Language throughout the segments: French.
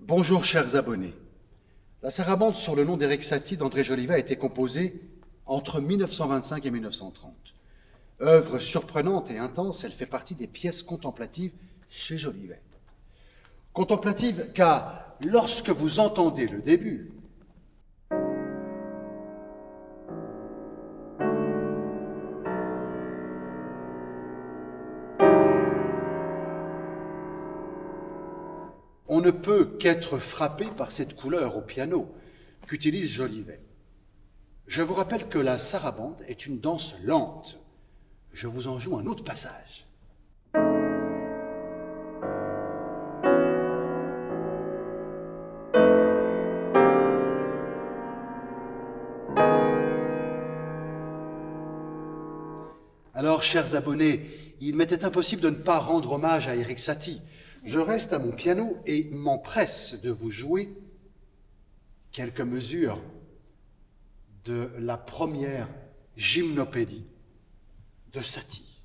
Bonjour chers abonnés. La sarabande sur le nom d'Éric Satie d'André Jolivet a été composée entre 1925 et 1930. Œuvre surprenante et intense, elle fait partie des pièces contemplatives chez Jolivet. Contemplative car lorsque vous entendez le début, on ne peut qu'être frappé par cette couleur au piano qu'utilise Jolivet. Je vous rappelle que la sarabande est une danse lente. Je vous en joue un autre passage. Alors, chers abonnés, il m'était impossible de ne pas rendre hommage à Éric Satie. Je reste à mon piano et m'empresse de vous jouer quelques mesures de la première gymnopédie de Satie.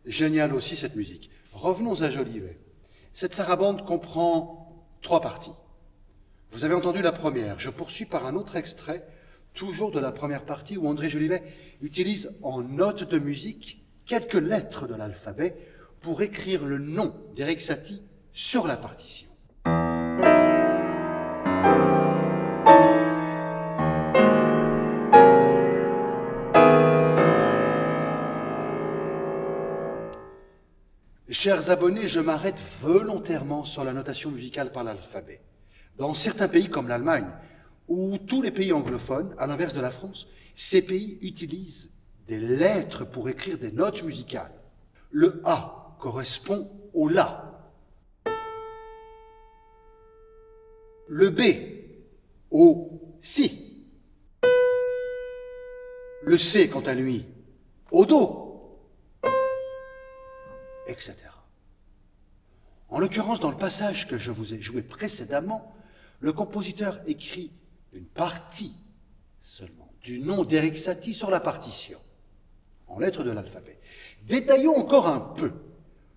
Génial aussi cette musique. Revenons à Jolivet. Cette sarabande comprend 3 parties. Vous avez entendu la première. Je poursuis par un autre extrait, toujours de la première partie, où André Jolivet utilise en notes de musique quelques lettres de l'alphabet pour écrire le nom d'Éric Satie sur la partition. Chers abonnés, je m'arrête volontairement sur la notation musicale par l'alphabet. Dans certains pays comme l'Allemagne, ou tous les pays anglophones, à l'inverse de la France, ces pays utilisent des lettres pour écrire des notes musicales. Le A correspond au La. Le B au Si. Le C, quant à lui, au Do, etc. En l'occurrence, dans le passage que je vous ai joué précédemment, le compositeur écrit une partie seulement du nom d'Éric Satie sur la partition, en lettres de l'alphabet. Détaillons encore un peu.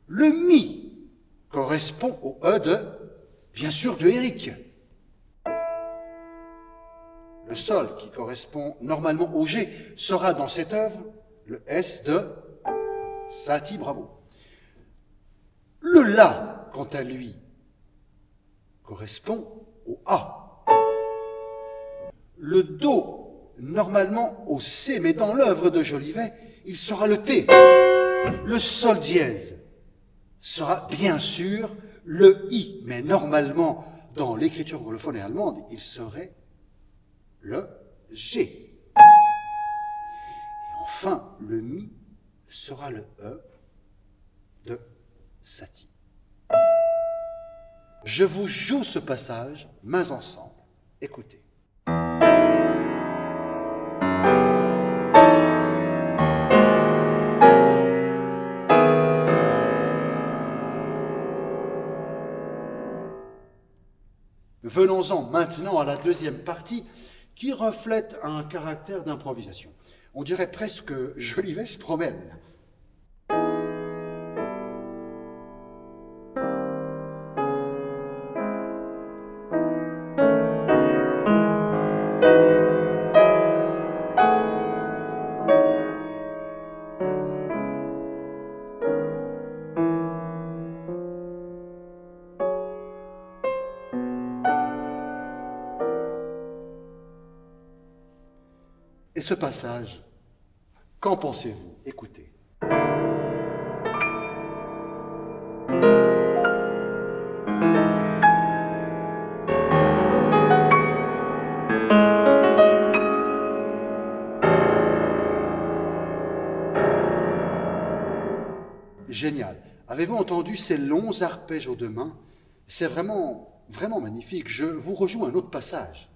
Le Mi correspond au E de, bien sûr, de Éric. Le Sol, qui correspond normalement au G, sera dans cette œuvre le S de Satie, bravo. Le La, quant à lui, correspond au A. Le Do, normalement au C, mais dans l'œuvre de Jolivet, il sera le T. Le Sol dièse sera bien sûr le I, mais normalement, dans l'écriture anglophone et allemande, il serait le G. Et enfin, le Mi sera le E de Satie. Je vous joue ce passage, mains ensemble. Écoutez. Venons-en maintenant à la deuxième partie qui reflète un caractère d'improvisation. On dirait presque que Jolivet se promène. Et ce passage, qu'en pensez-vous? Écoutez. génial. Avez-vous entendu ces longs arpèges aux deux mains? C'est vraiment, vraiment magnifique. Je vous rejoue un autre passage.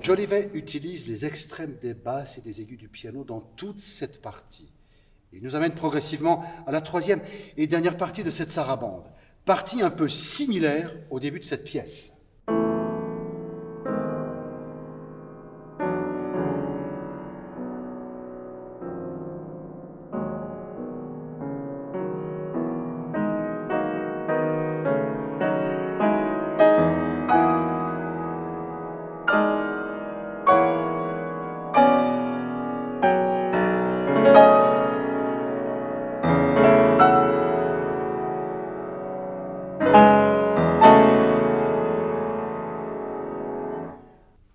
Jolivet utilise les extrêmes des basses et des aigus du piano dans toute cette partie. Il nous amène progressivement à la troisième et dernière partie de cette sarabande, partie un peu similaire au début de cette pièce.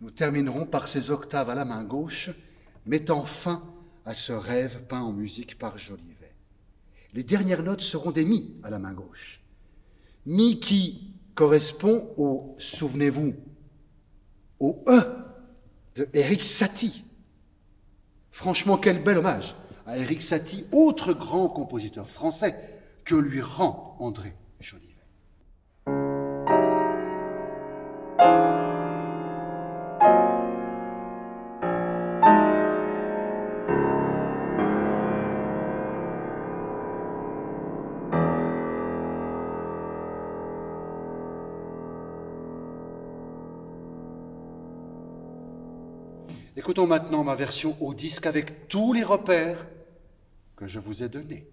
Nous terminerons par ces octaves à la main gauche, mettant fin à ce rêve peint en musique par Jolivet. Les dernières notes seront des mi à la main gauche. Mi qui correspond au, souvenez-vous, au E de Erik Satie. Franchement, quel bel hommage à Erik Satie, autre grand compositeur français que lui rend André Jolivet. Écoutons maintenant ma version au disque avec tous les repères que je vous ai donnés.